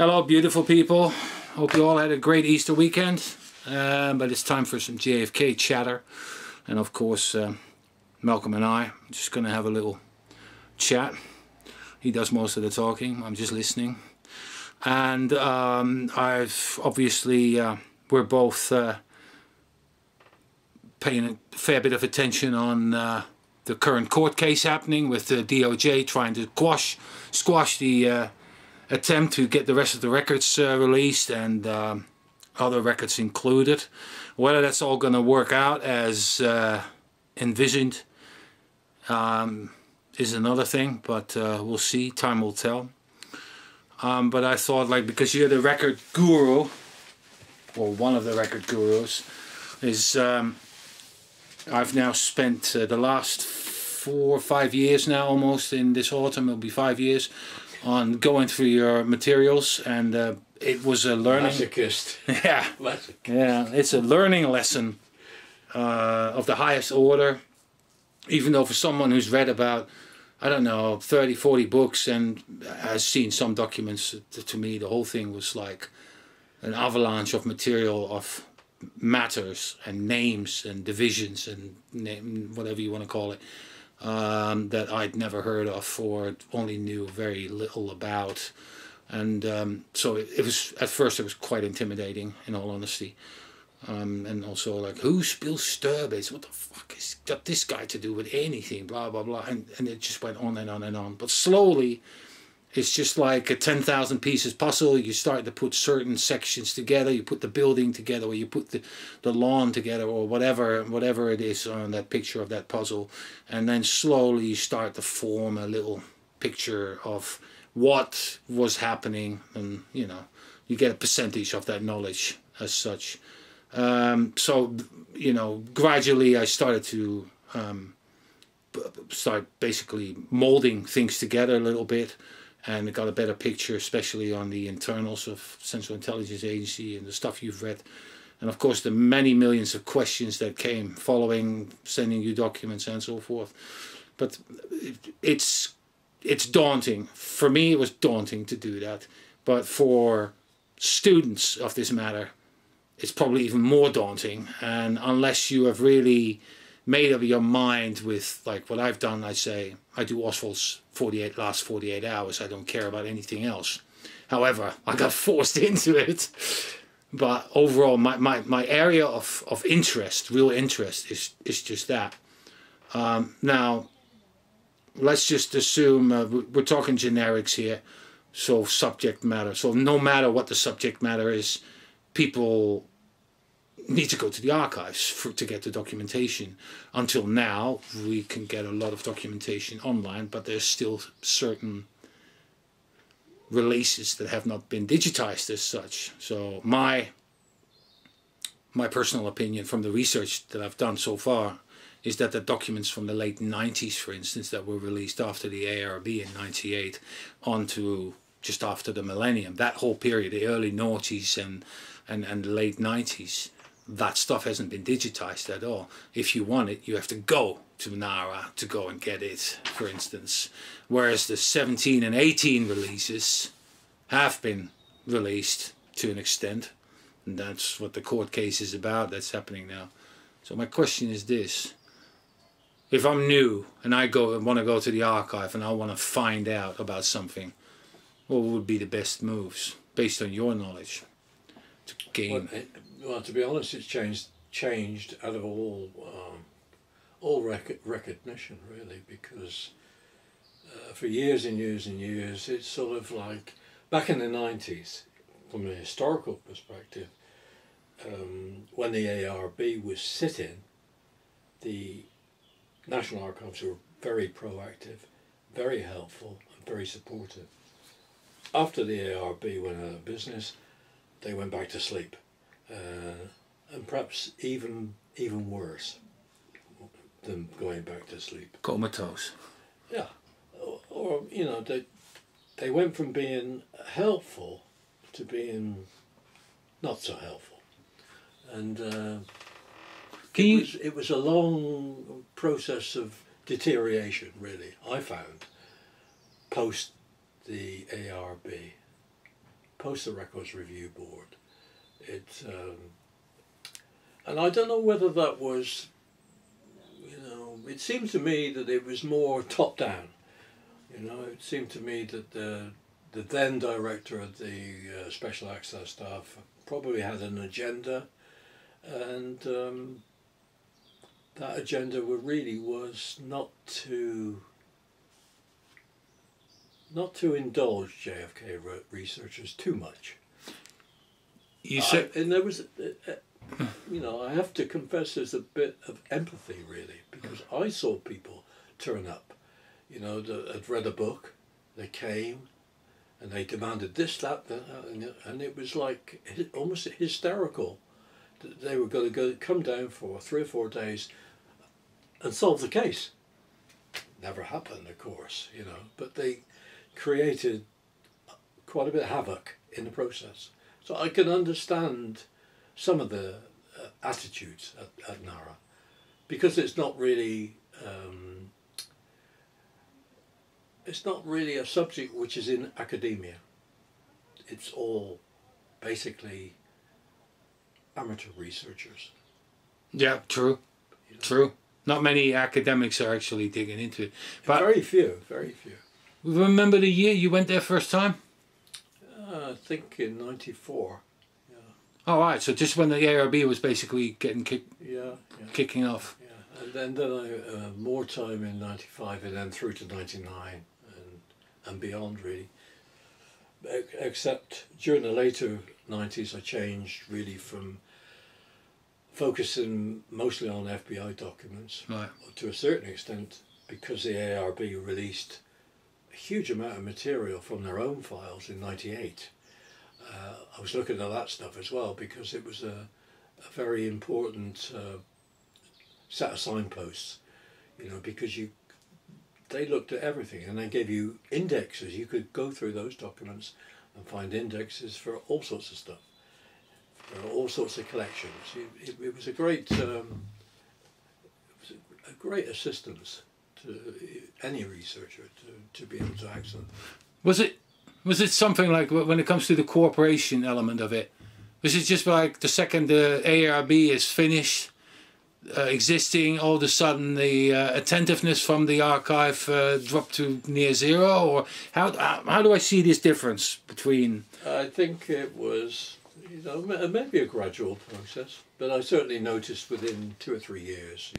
Hello beautiful people, hope you all had a great Easter weekend, but it's time for some JFK chatter, and of course Malcolm and I are just going to have a little chat. He does most of the talking, I'm just listening, and I've obviously we're both paying a fair bit of attention on the current court case happening with the DOJ trying to squash the attempt to get the rest of the records released, and other records included. Whether that's all going to work out as envisioned is another thing, but we'll see, time will tell. But I thought, like, because you're the record guru, or one of the record gurus, is I've now spent the last 4 or 5 years now, almost, in this autumn it'll be 5 years, on going through your materials, and it was a learning... Masochist. Yeah. Masochist. Yeah, it's a learning lesson of the highest order, even though for someone who's read about, I don't know, 30, 40 books and has seen some documents, to me the whole thing was like an avalanche of material, of matters and names and divisions and whatever you want to call it, that I'd never heard of or only knew very little about. And so it was, at first it was quite intimidating, in all honesty. And also like, who spills Sturbase? What the fuck has got this guy to do with anything? Blah, blah, blah. And it just went on and on and on. But slowly, it's just like a 10,000 pieces puzzle. You start to put certain sections together. You put the building together, or you put the lawn together, or whatever it is on that picture of that puzzle. And then slowly you start to form a little picture of what was happening. And, you know, you get a percentage of that knowledge as such. So, you know, gradually I started to start basically molding things together a little bit, and got a better picture, especially on the internals of Central Intelligence Agency and the stuff you've read. And of course the many millions of questions that came following sending you documents and so forth. But it's daunting. For me it was daunting to do that. But for students of this matter, it's probably even more daunting. And unless you have really made up your mind with, like what I've done, I say, I do Oswald's last 48 hours. I don't care about anything else. However, I got forced into it. But overall, my area of interest, real interest, is just that. Now, let's just assume, we're talking generics here, so subject matter. So no matter what the subject matter is, people need to go to the archives to get the documentation. Until now, we can get a lot of documentation online, but there's still certain releases that have not been digitized as such. So my personal opinion from the research that I've done so far is that the documents from the late 90s, for instance, that were released after the ARB in 98 onto just after the millennium, that whole period, the early noughties and the late 90s, that stuff hasn't been digitized at all. If you want it, you have to go to NARA to go and get it, for instance. Whereas the 17 and 18 releases have been released to an extent. And that's what the court case is about. That's happening now. So my question is this. If I'm new and I want to go to the archive and I want to find out about something, what would be the best moves based on your knowledge to gain? Well, to be honest, it's changed out of all recognition, really, because for years and years and years, it's sort of like back in the 90s, from a historical perspective, when the ARB was sitting, the National Archives were very proactive, very helpful, and very supportive. After the ARB went out of business, they went back to sleep. And perhaps even worse than going back to sleep. Comatose. Yeah, or you know, they went from being helpful to being not so helpful, and it was a long process of deterioration, really. I found post the ARB. Postal Records Review Board. And I don't know whether that was, it seemed to me that it was more top down. It seemed to me that the then director of the Special Access Staff probably had an agenda, and that agenda really was not to indulge JFK researchers too much. You said, and there was, I have to confess, there's a bit of empathy really, because I saw people turn up, that had read a book, they came, and they demanded this, that, and it was like almost hysterical that they were going to come down for 3 or 4 days and solve the case. Never happened, of course, but they created quite a bit of havoc in the process. So I can understand some of the attitudes at NARA, because it's not really a subject which is in academia. It's all basically amateur researchers. Yeah, true. True. Not many academics are actually digging into it. But very few. Remember the year you went there first time? I think in '94. Yeah. Oh, right. So just when the ARB was basically getting kicking off. Yeah, and then I more time in '95, and then through to '99 and beyond really. Except during the later '90s, I changed really from focusing mostly on FBI documents, right, to a certain extent, because the ARB released a huge amount of material from their own files in '98. I was looking at that stuff as well, because it was a very important set of signposts, because they looked at everything and they gave you indexes. You could go through those documents and find indexes for all sorts of stuff, for all sorts of collections. It was a great assistance to any researcher to be able to access them. Was it something like, when it comes to the cooperation element of it, was it just like the second the ARB is finished existing, all of a sudden the attentiveness from the archive dropped to near zero? Or how do I see this difference between? I think it was, maybe a gradual process, but I certainly noticed within 2 or 3 years,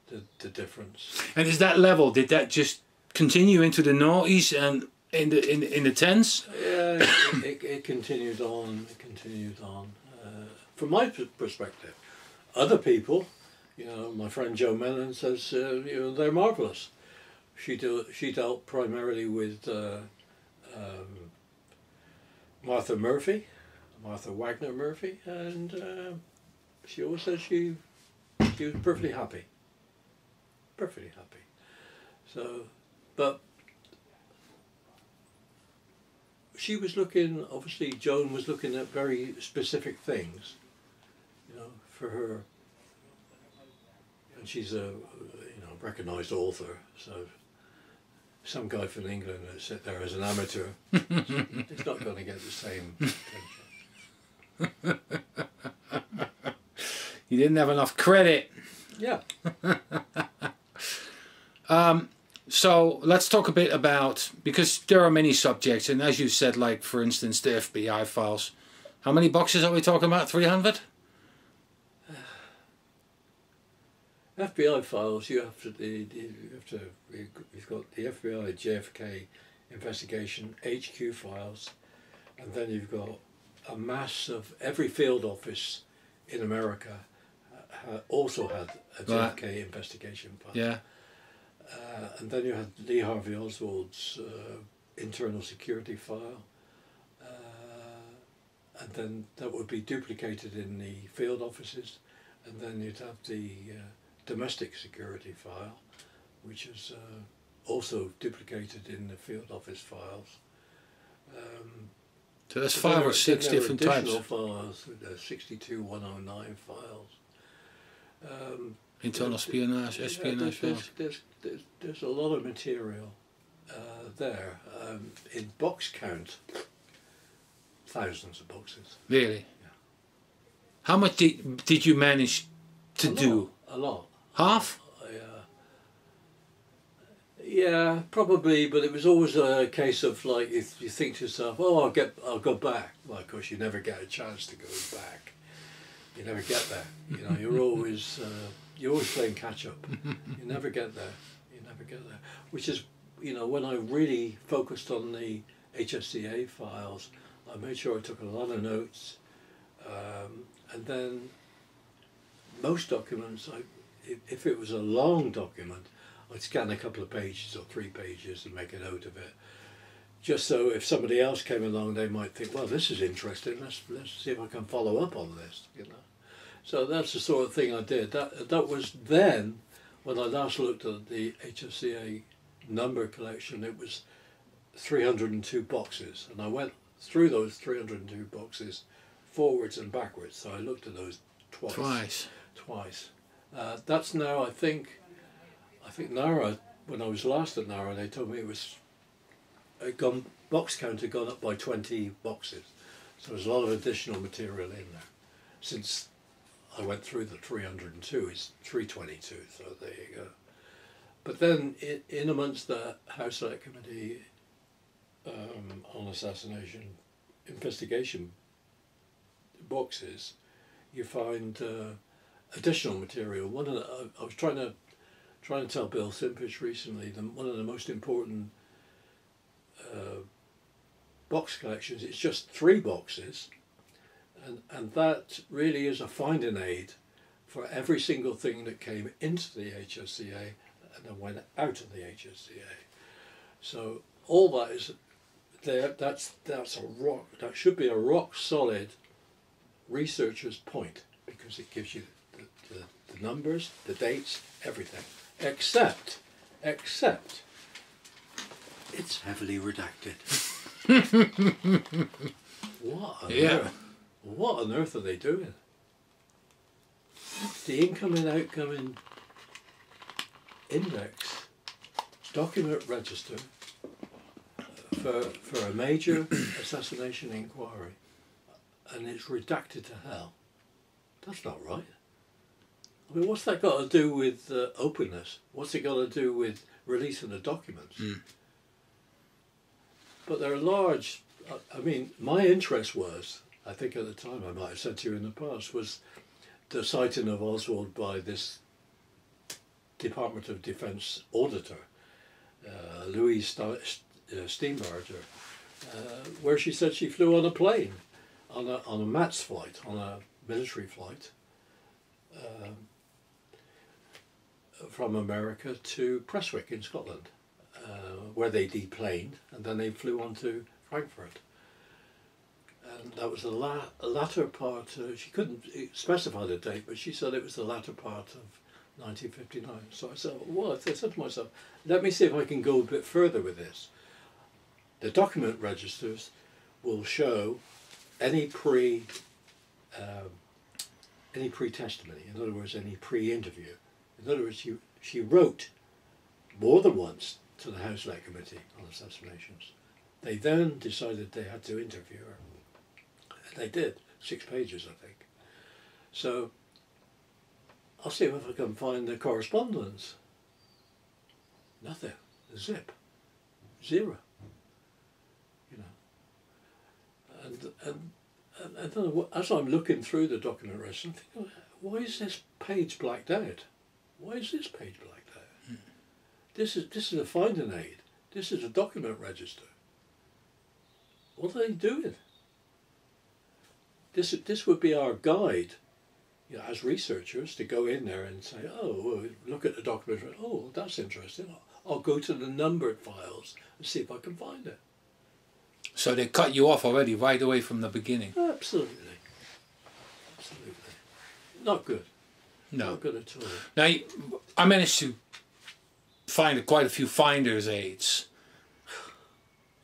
the difference. And is that level, did that just continue into the noughties and in the tens? Yeah, it continued on. It continued on. From my perspective, other people, my friend Jo Mellon says, they're marvelous. She dealt primarily with Martha Wagner Murphy, and she always says she was perfectly happy. Perfectly happy. So, but she was looking, obviously Joan was looking at very specific things, for her, and she's a recognised author, so some guy from England that sit there as an amateur, it's not going to get the same attention. You didn't have enough credit. Yeah. So let's talk a bit about, because there are many subjects, and as you said, like for instance the FBI files. How many boxes are we talking about? 300? FBI files, you've got the FBI JFK investigation HQ files, and then you've got a mass of every field office in America also had a JFK investigation file. Yeah. And then you had Lee Harvey Oswald's internal security file, and then that would be duplicated in the field offices, and then you'd have the domestic security file, which is also duplicated in the field office files. So there's 5 or 6 different types. Additional files, 62-109 files. Internal espionage, files. There's a lot of material there. In box count, thousands of boxes. Really? Yeah. How much did you manage to do? A lot. Half? Yeah, probably, but it was always a case of like, if you think to yourself, oh, I'll go back. Well, of course, you never get a chance to go back. You never get there. You know, you're always playing catch up. You never get there. You never get there. Which is, you know, when I really focused on the HSCA files, I made sure I took a lot of notes, and then most documents, if it was a long document, I'd scan a couple of pages or 3 pages and make a note of it, just so if somebody else came along, they might think, well, this is interesting. Let's see if I can follow up on this. You know, so that's the sort of thing I did. That was then when I last looked at the HSCA number collection. It was 302 boxes, and I went through those 302 boxes forwards and backwards. So I looked at those twice. That's now, I think Nara, when I was last at Nara, they told me box count had gone up by 20 boxes. So there's a lot of additional material in there. Since I went through the 302, it's 322, so there you go. But then in amongst the House Select Committee on Assassination investigation boxes, you find additional material. I was trying to tell Bill Simpich recently, one of the most important box collections, it's just 3 boxes, and that really is a finding aid for every single thing that came into the HSCA and then went out of the HSCA. So all that is there. That's a rock. That should be a rock solid researcher's point, because it gives you the numbers, the dates, everything. Except it's heavily redacted. What on earth are they doing? The incoming outgoing index document register for a major assassination inquiry, and it's redacted to hell. That's not right. I mean, what's that got to do with openness? What's it got to do with releasing the documents? But they're large. I mean, my interest was, I think at the time, I might have said to you in the past, was the citing of Oswald by this Department of Defense auditor, Louise Steenbarger, where she said she flew on a plane, on a MATS flight, on a military flight, from America to Prestwick in Scotland, where they deplaned, and then they flew on to Frankfurt. And that was the latter part, she couldn't specify the date, but she said it was the latter part of 1959. So I said, well, I said to myself, let me see if I can go a bit further with this. The document registers will show any pre-testimony, in other words, any pre-interview. In other words, she wrote more than once to the House Select Committee on Assassinations. They then decided they had to interview her. And they did, 6 pages, I think. So I'll see if I can find the correspondence. Nothing. Zip. 0. You know. And then as I'm looking through the document register, I'm thinking, why is this page blacked out? Why is this page blacked out? This is a finding aid. This is a document register. What are they doing? This would be our guide, you know, as researchers, to go in there and say, oh, well, look at the document. Oh, that's interesting. I'll go to the numbered files and see if I can find it. So they cut you off already right away from the beginning? Absolutely. Absolutely. Not good. No. Not good at all. Now, I managed to find quite a few finder's aids.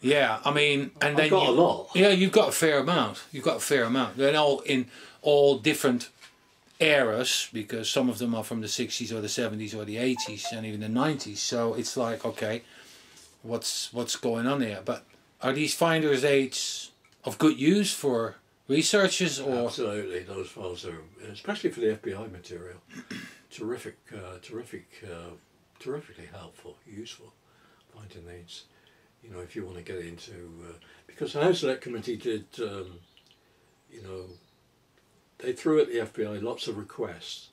Yeah, I mean, and then I've got a lot. Yeah, you've got a fair amount. You've got a fair amount. They're all in all different eras, because some of them are from the 60s or the 70s or the 80s and even the 90s. So it's like, okay, what's going on there? But are these finder's aids of good use for researchers? Or Absolutely, those files are, especially for the FBI material, terrifically helpful, useful finding these. You know, if you want to get into, because the House Select Committee did, you know, they threw at the FBI lots of requests,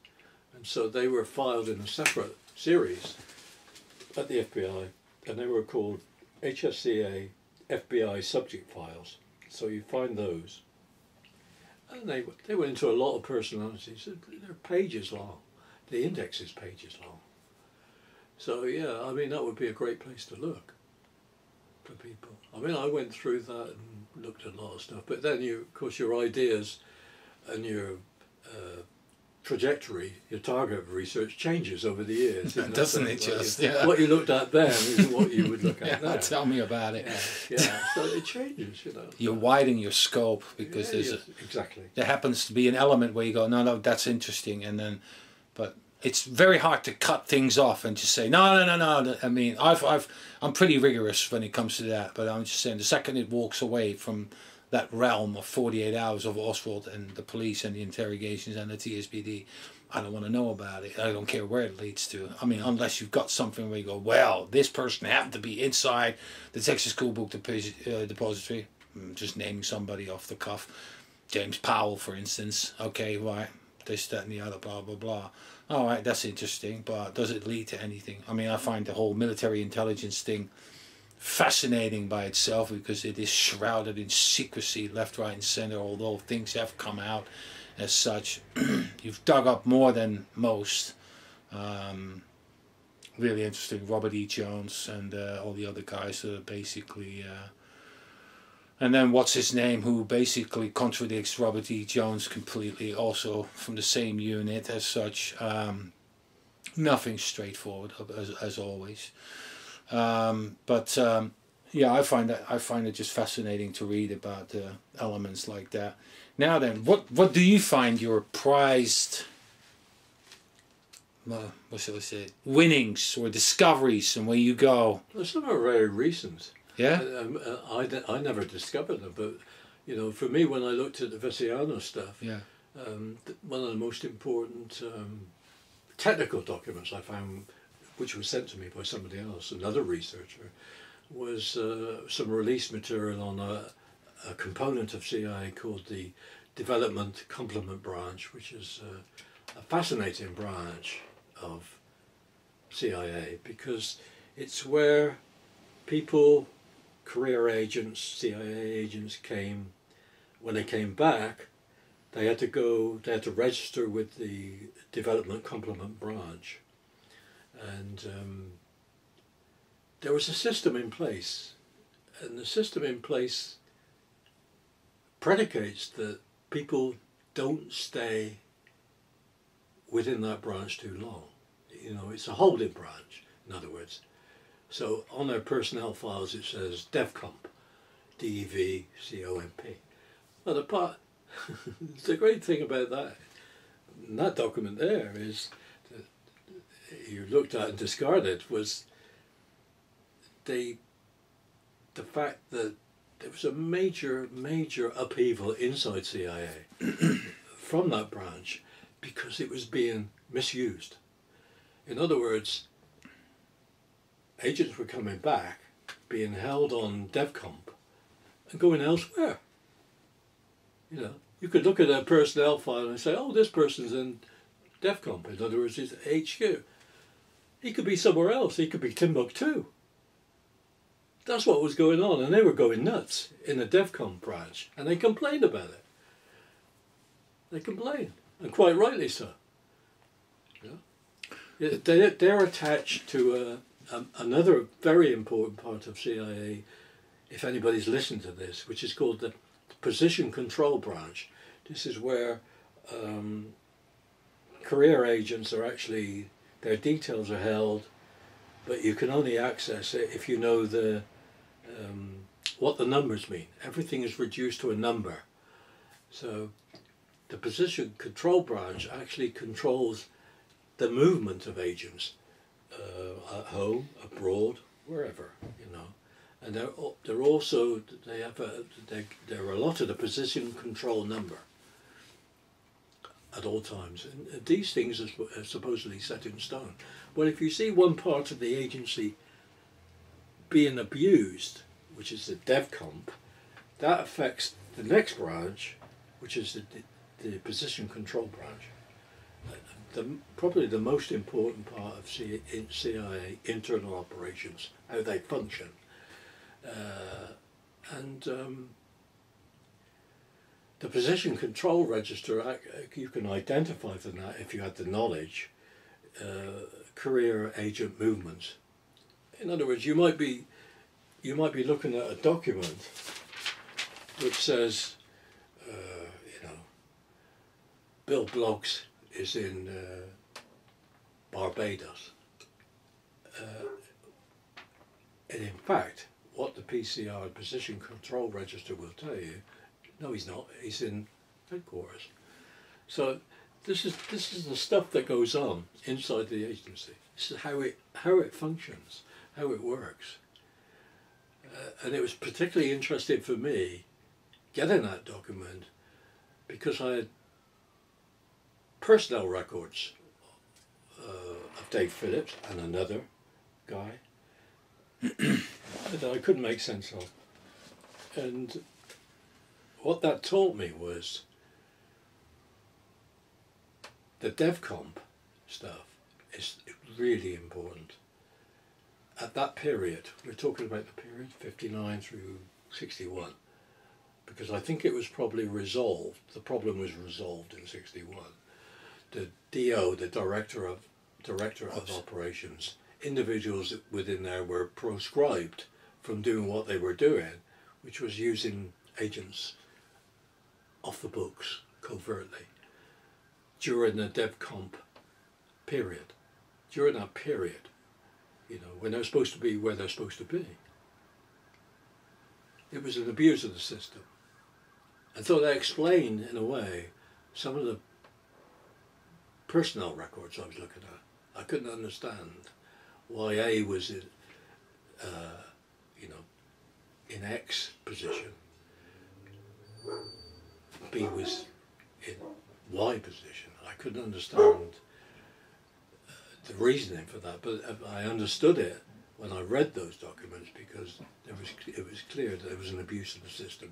and so they were filed in a separate series at the FBI, and they were called HSCA FBI subject files. So you find those, and they went into a lot of personalities. They're pages long. The index is pages long. So yeah, I mean, that would be a great place to look for people. I mean, I went through that and looked at a lot of stuff, but then of course your ideas and your trajectory, your target of research changes over the years. Doesn't it just? What you looked at then isn't what you would look at now. Tell me about it. Yeah, so it changes, you know. You widen your scope because exactly. There happens to be an element where you go, no, that's interesting, and then, but it's very hard to cut things off and just say no. I mean, I'm pretty rigorous when it comes to that, but I'm just saying the second it walks away from that realm of 48 hours of Oswald and the police and the interrogations and the TSPD, I don't want to know about it. I don't care where it leads to. I mean, unless you've got something where you go, well, this person happened to be inside the Texas School Book Depository. I'm just naming somebody off the cuff. James Powell, for instance. Okay, right. This, that, and the other, blah, blah, blah. All right, that's interesting, but does it lead to anything? I mean, I find the whole military intelligence thing fascinating by itself because it is shrouded in secrecy left, right and center, although things have come out as such. You've dug up more than most. Really interesting. Robert E. Jones and all the other guys that are basically and then what's his name, who basically contradicts Robert E. Jones completely, also from the same unit as such. Nothing straightforward as always. Yeah, I find it just fascinating to read about elements like that. Now then, what do you find your prized, what shall I say, winnings or discoveries, and where you go? Well, some are very recent. Yeah. I never discovered them, but you know, for me, when I looked at the Veciano stuff, yeah, one of the most important technical documents I found, which was sent to me by somebody else, another researcher, was some release material on a component of CIA called the Development Complement Branch, which is a fascinating branch of CIA because it's where people, career agents, CIA agents came, when they came back, they had to register with the Development Complement Branch. And there was a system in place, and the system in place predicates that people don't stay within that branch too long. You know, it's a holding branch, in other words. So on their personnel files it says DevComp, DEVCOMP. Well, the great thing about that document there is you looked at and discarded was the fact that there was a major upheaval inside CIA from that branch because it was being misused. In other words, agents were coming back, being held on DevComp and going elsewhere. You know, you could look at a personnel file and say, oh, this person's in DevComp. In other words, it's HQ. He could be somewhere else. He could be Timbuktu. That's what was going on, and they were going nuts in the DevComp branch, and they complained about it. They complained, and quite rightly so. Yeah. They're attached to another very important part of CIA, if anybody's listened to this, which is called the Position Control Branch. This is where career agents are actually, their details are held, but you can only access it if you know what the numbers mean. Everything is reduced to a number. So the Position Control Branch actually controls the movement of agents at home, abroad, wherever, you know. and they're also they're allotted a position control number at all times, and these things are supposedly set in stone. Well, if you see one part of the agency being abused, which is the DevComp, that affects the next branch, which is the position control branch. Probably the most important part of CIA internal operations, how they function. The position control register, you can identify from that, if you had the knowledge, career agent movements. In other words, you might be looking at a document which says, Bill Bloggs is in Barbados. And in fact, what the PCR, Position Control Register, will tell you, no, he's not. He's in headquarters. So this is the stuff that goes on inside the agency. This is how it functions, how it works. And it was particularly interesting for me getting that document because I had personnel records of Dave Phillips and another guy that I couldn't make sense of. And what that taught me was the DevComp stuff is really important. At that period, we're talking about the period 59 through 61, because I think it was probably resolved, the problem was resolved in 61. The DO, the Director of Operations, individuals within there were proscribed from doing what they were doing, which was using agents off the books covertly during the DevComp period. During that period, when they're supposed to be where they're supposed to be. It was an abuse of the system. And so that explained, in a way, some of the personnel records I was looking at. I couldn't understand why A was in X position, B was in Y position. I couldn't understand the reasoning for that, but I understood it when I read those documents, because it was clear that there was an abuse of the system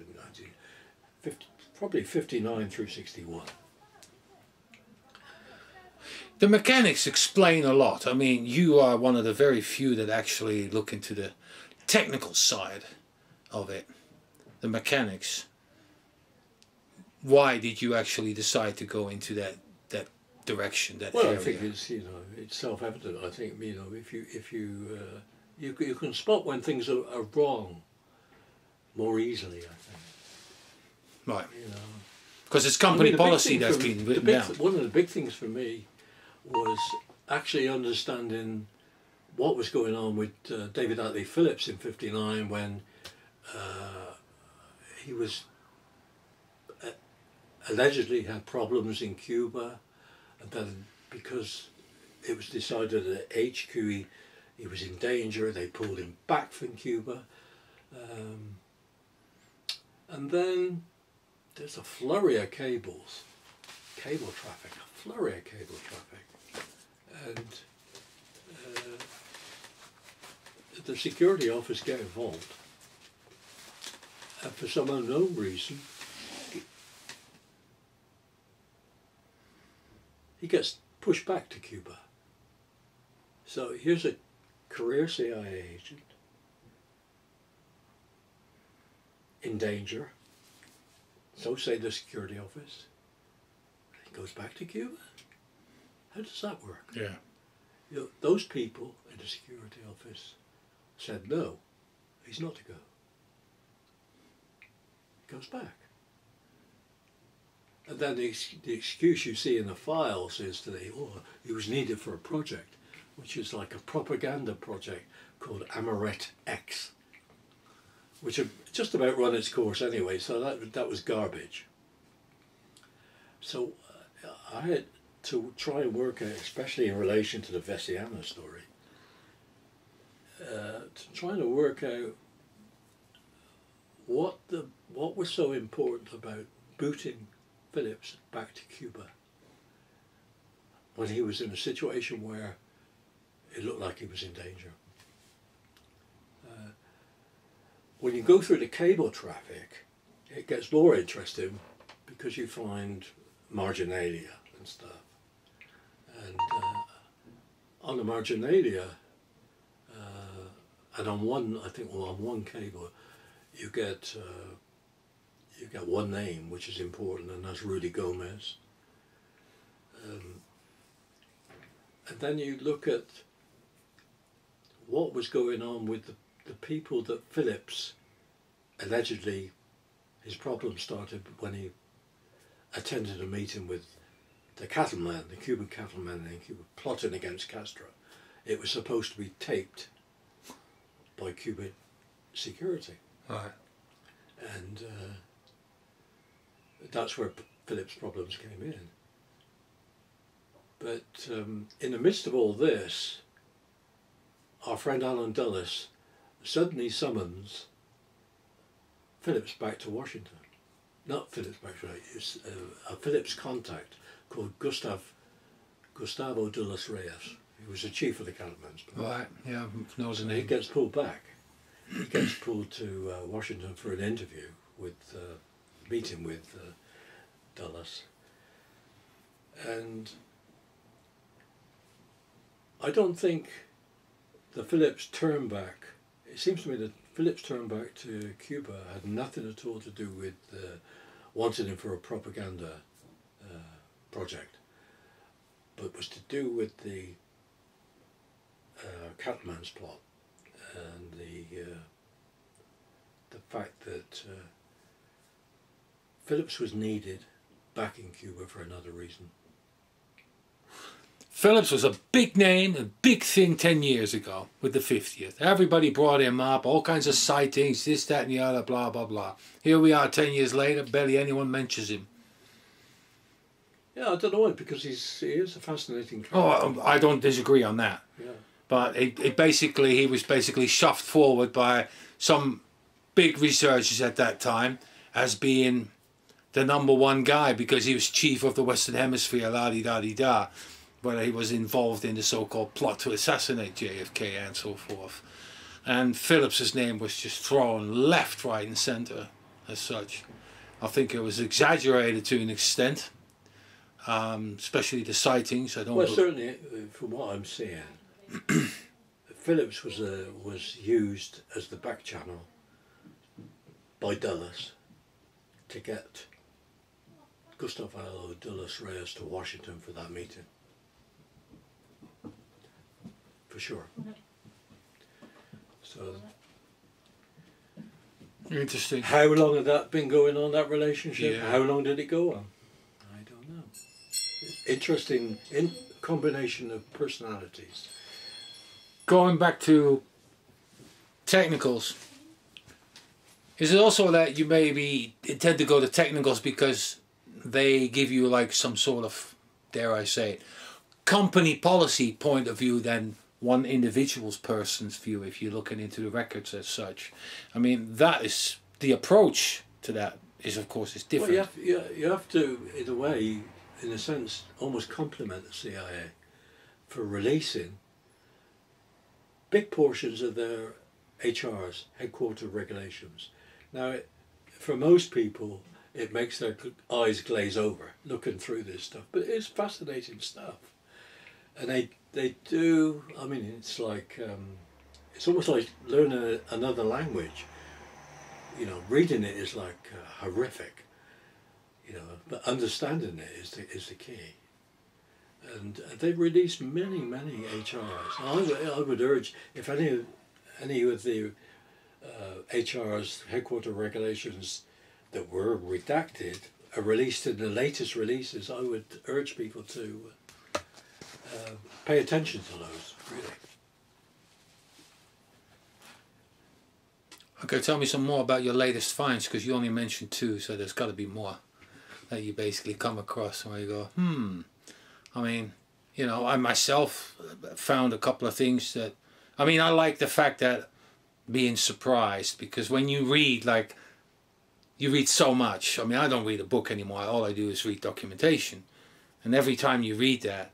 in probably 59 through 61. The mechanics explain a lot. I mean, you are one of the very few that actually look into the technical side of it, the mechanics. Why did you actually decide to go into that direction, that area? I think it's self-evident. I think if you can spot when things are wrong more easily, I think. Right. Because it's company policy that's me, been written down. One of the big things for me was actually understanding what was going on with David Atlee Phillips in '59 when he was allegedly had problems in Cuba, and then because it was decided at HQ he was in danger, they pulled him back from Cuba, and then there's a flurry of cable traffic, and the security office get involved, and for some unknown reason he gets pushed back to Cuba. So here's a career CIA agent in danger, so say the security office, he goes back to Cuba. How does that work? Yeah. Those people in the security office said no, he's not to go. He goes back. And then the excuse you see in the files is that he was needed for a project, which is like a propaganda project called Amaret X, which had just about run its course anyway, so that was garbage. So I had to try and work out, especially in relation to the Vesiana story, to try to work out what was so important about booting Phillips back to Cuba when he was in a situation where it looked like he was in danger? When you go through the cable traffic, it gets more interesting because you find marginalia and stuff. And on the marginalia, and on one, I think, well, on one cable, you get one name which is important, and that's Rudy Gomez. And then you look at what was going on with the people that Phillips allegedly, his problem started when he attended a meeting with the cattlemen, the Cuban cattlemen in Cuba, plotting against Castro. It was supposed to be taped by Cuban security. Right. And that's where Phillips' problems came in. But in the midst of all this, our friend Alan Dulles suddenly summons Phillips back to Washington. Not Phillips back to Washington, it's a Phillips contact called Gustavo Dulles Reyes. He was the chief of the cattlemen. Right, yeah, knows the He name. gets pulled back. He gets pulled to Washington for an interview with, meeting with Dulles. And I don't think the Phillips turn back, it seems to me that Phillips' turn back to Cuba had nothing at all to do with wanting him for a propaganda project, but was to do with the cattleman's plot and the fact that Phillips was needed back in Cuba for another reason. Phillips was a big name, a big thing 10 years ago with the 50th. Everybody brought him up, all kinds of sightings, this, that and the other, blah, blah, blah. Here we are 10 years later, barely anyone mentions him. Yeah, I don't know why, because he is a fascinating character. Oh, I don't disagree on that. Yeah. But he was basically shoved forward by some big researchers at that time as being the #1 guy because he was chief of the Western Hemisphere, la-di-da-di-da. Where he was involved in the so-called plot to assassinate JFK and so forth. And Phillips's name was just thrown left, right and centre as such. I think it was exaggerated to an extent, especially the sightings. Well, certainly, from what I'm seeing, Phillips was used as the back channel by Dulles to get Gustavo Dulles Reyes to Washington for that meeting. For sure. So, interesting. How long had that been going on, that relationship? Yeah. How long did it go on? I don't know. Interesting combination of personalities. Going back to technicals, is it also that you maybe intend to go to technicals because they give you like some sort of, dare I say it, company policy point of view than one individual's person's view if you're looking into the records as such? I mean, that is the approach to that is of course is different. Well, you have to, in a way, in a sense, almost compliment the CIA for releasing big portions of their HRs, headquarter regulations. Now, for most people, it makes their eyes glaze over looking through this stuff, but it's fascinating stuff. And they do, I mean, it's like, it's almost like learning another language. You know, reading it is like horrific, you know, but understanding it is the key. And they've released many HRs. And I would urge, if any of the HRs, headquarter regulations that were redacted are released in the latest releases, I would urge people to pay attention to those, really. Okay, tell me some more about your latest finds, because you only mentioned 2, so there's got to be more that you basically come across where you go, I mean, you know, I myself found a couple of things that, I mean, I like the fact that being surprised, because when you read like you read so much. I mean, I don't read a book anymore. All I do is read documentation. And every time you read that,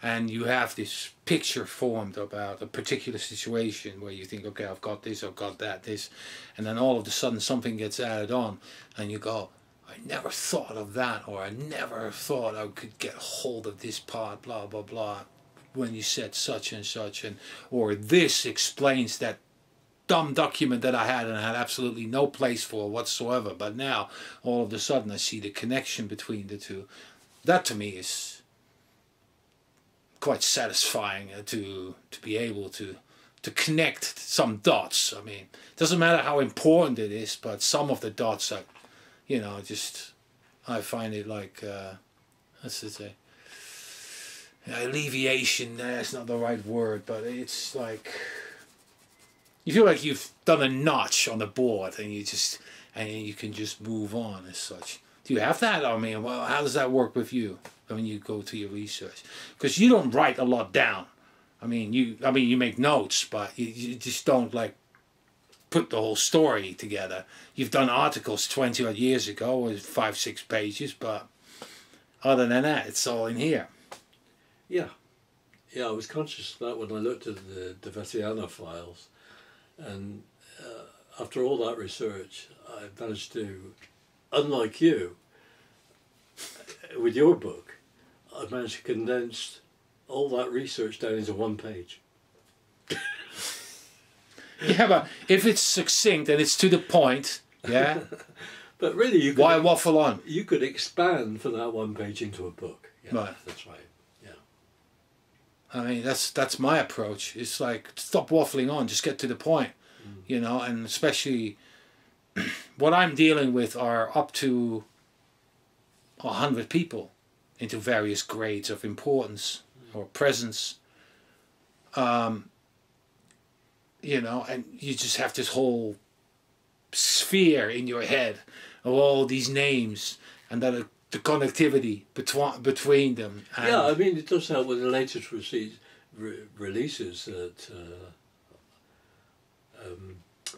and you have this picture formed about a particular situation where you think, okay, I've got this, I've got that, this, and then all of a sudden something gets added on, and you go, I never thought of that, or I never thought I could get hold of this part, blah, blah, blah, when you said such and such, and or this explains that dumb document that I had and I had absolutely no place for whatsoever, but now all of a sudden I see the connection between the two. That to me is quite satisfying, to be able to connect some dots. I mean, it doesn't matter how important it is, but some of the dots are, you know, just, I find it like, what's it say? Alleviation, that's not the right word, but it's like, you feel like you've done a notch on the board and you can just move on as such. Do you have that? I mean, well, how does that work with you when you go to your research? Because you don't write a lot down. I mean, you make notes, but you just don't like put the whole story together. You've done articles 20 odd years ago with 5-6 pages, but other than that, it's all in here. Yeah, I was conscious of that when I looked at the Veneziana files, and after all that research, I managed to, unlike you, with your book, I managed to condense all that research down into one page. Yeah, but if it's succinct and it's to the point, yeah. But really, you could, why waffle on? You could expand from that one page into a book. Yeah, right. That's right. Yeah. I mean, that's my approach. It's like, stop waffling on, just get to the point, you know. And especially, what I'm dealing with are up to 100 people into various grades of importance or presence. You know, and you just have this whole sphere in your head of all these names and that the connectivity between them. And yeah, I mean, it does help with the latest releases that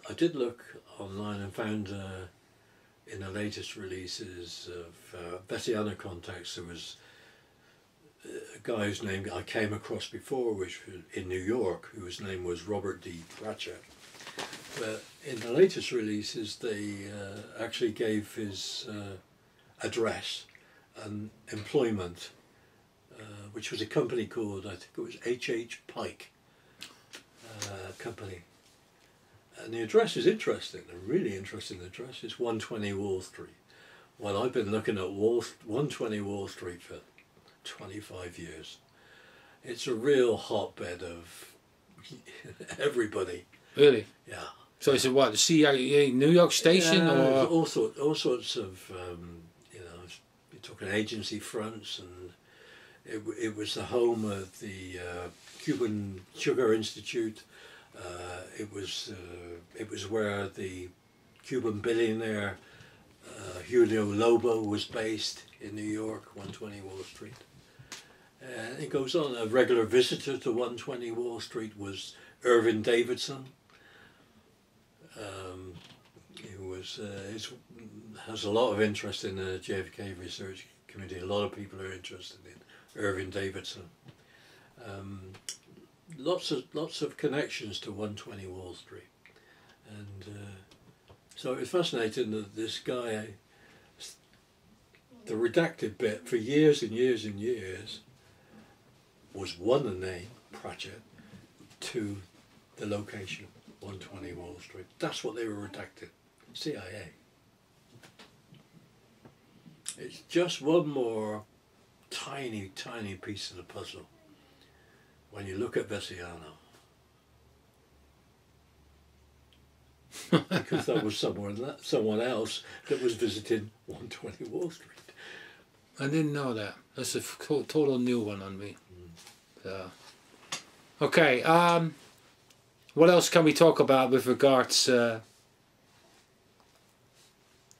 I did look online and found in the latest releases of Veneziana Contacts, there was a guy whose name I came across before, which was in New York, whose name was Robert D. Pratchett. But in the latest releases, they actually gave his address and employment, which was a company called, I think it was H.H. Pike Company. And the address is interesting, a really interesting address. It's 120 Wall Street. Well, I've been looking at 120 Wall Street for 25 years. It's a real hotbed of everybody. Really? Yeah. So is it what, the CIA New York station? Or all sorts of, you know, you're talking agency fronts, and it was the home of the Cuban Sugar Institute. It was where the Cuban billionaire Julio Lobo was based in New York, 120 Wall Street. And it goes on. A regular visitor to 120 Wall Street was Irving Davidson, who has a lot of interest in the JFK research community. A lot of people are interested in Irving Davidson. Lots of connections to 120 Wall Street, and so it's fascinating that this guy, the redacted bit for years and years and years, was one, the name Pratchett, two, the location 120 Wall Street. That's what they were redacting. CIA. It's just one more tiny piece of the puzzle when you look at Veneziana. Because that was someone else that was visiting 120 Wall Street. I didn't know that. That's a total new one on me. Okay, what else can we talk about with regards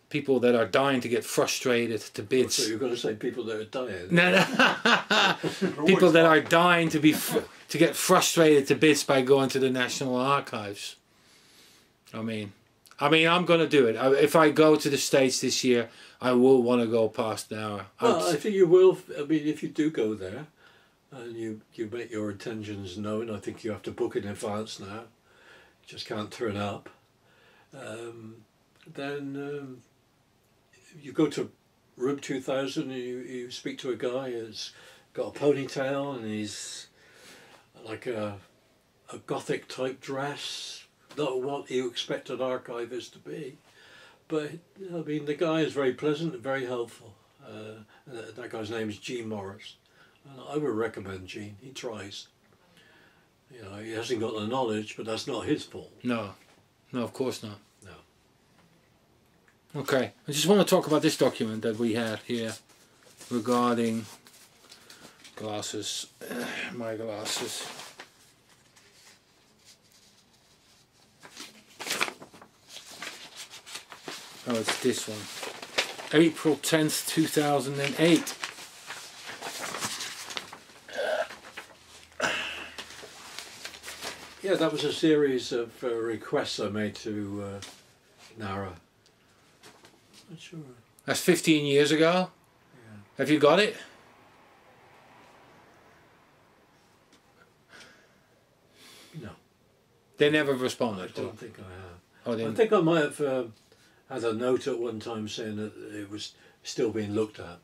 people that are dying to get frustrated to bits? So you're going to say people that are dying? No. People that are dying to get frustrated to bits by going to the National Archives. I mean, I mean, I'm going to do it. If I go to the States this year, I will want to go past Nara. Well, I think you will. I mean, if you do go there and you make your intentions known, I think you have to book in advance now. You just can't turn up. Then you go to room 2000 and you speak to a guy who's got a ponytail and he's like a gothic type dress, not what you expect an archivist to be. But I mean, the guy is very pleasant and very helpful. That guy's name is Gene Morris. And I would recommend Gene. He tries. You know, he hasn't got the knowledge, but that's not his fault. No, no, of course not. No. Okay, I just want to talk about this document that we had here regarding glasses. My glasses. Oh, it's this one. April 10th, 2008. Yeah, that was a series of requests I made to Nara. Not sure. That's 15 years ago. Yeah. Have you got it? No. They never I responded. don't think I have. Oh, I think I might have had a note at one time saying that it was still being looked at.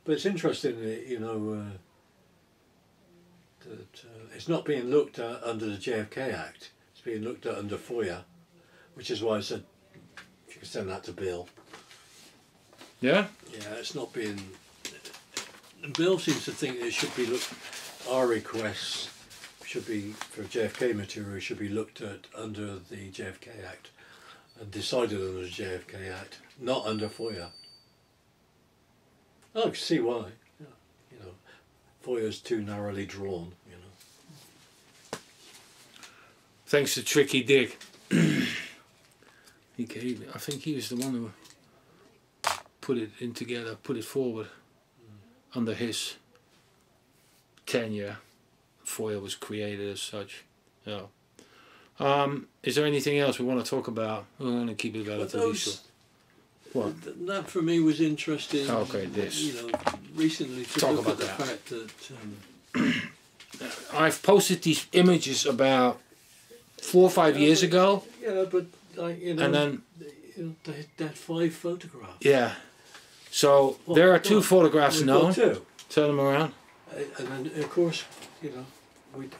But it's interesting, you know, that it's not being looked at under the JFK Act. It's being looked at under FOIA, which is why I said if you could send that to Bill. Yeah? Yeah, it's not being... Bill seems to think it should be looked... Our requests should be, for JFK material, should be looked at under the JFK Act and decided under the JFK Act, not under FOIA. I can see why. Yeah, you know, FOIA's too narrowly drawn, you know. Thanks to Tricky Dick. I think he was the one who put it in together, put it forward under his tenure. FOIA was created as such. Yeah. Is there anything else we want to talk about? We're going to keep it relatively short. What? That for me was interesting. Okay, this. You know, recently to Talk look about at the that. fact that I've posted these images about 4 or 5 years ago. yeah, but like, you know, And then they had 5 photographs. yeah. So Well, there are 2 photographs we've known. got 2. Turn them around. And then of course, you know,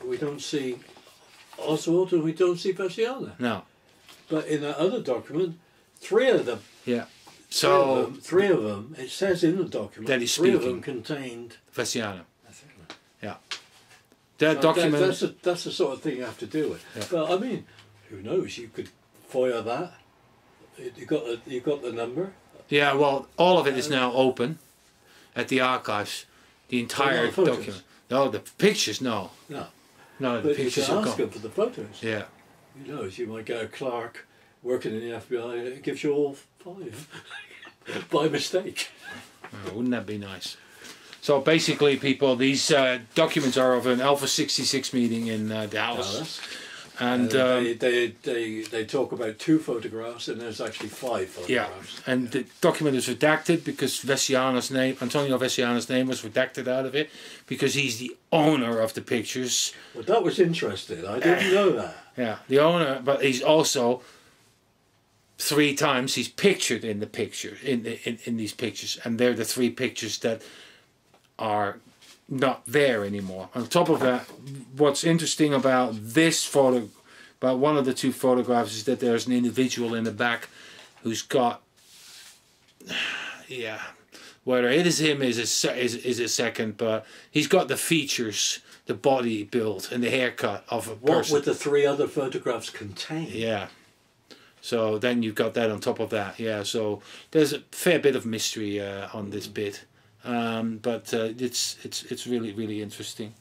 we don't see Oswald and we don't see Bastiana. No. But in that other document, 3 of them. Yeah. So three of them. It says in the document that he's 3 of speaking. them contained. Vesiano. Yeah. That So document. that's the sort of thing you have to deal with. Yeah. But I mean, who knows? You could FOIA that. You got the number. Yeah. Well, all of it is now open at the archives. The entire not the photos? document. No, the pictures. No. No. No, the But you pictures can are ask gone. them for the photos. Yeah. Who knows? You might get a clerk working in the FBI. It gives you all 5 by mistake. Oh, wouldn't that be nice? So basically, people, these documents are of an Alpha 66 meeting in Dallas. And they talk about 2 photographs, and there's actually 5 yeah, photographs. and the document is redacted because Antonio Vesiano's name was redacted out of it because he's the owner of the pictures. Well, that was interesting. I didn't know that. Yeah, the owner, but he's also 3 times he's pictured in the picture in these pictures, and they're the 3 pictures that are not there anymore. On top of that, what's interesting about this photo, about one of the 2 photographs, is that there's an individual in the back who's got, yeah, whether it is him is a second, but he's got the features, the body build, and the haircut of a person. What would the 3 other photographs contain? Yeah. So then you've got that on top of that. Yeah. So there's a fair bit of mystery on this bit. But it's really, really interesting.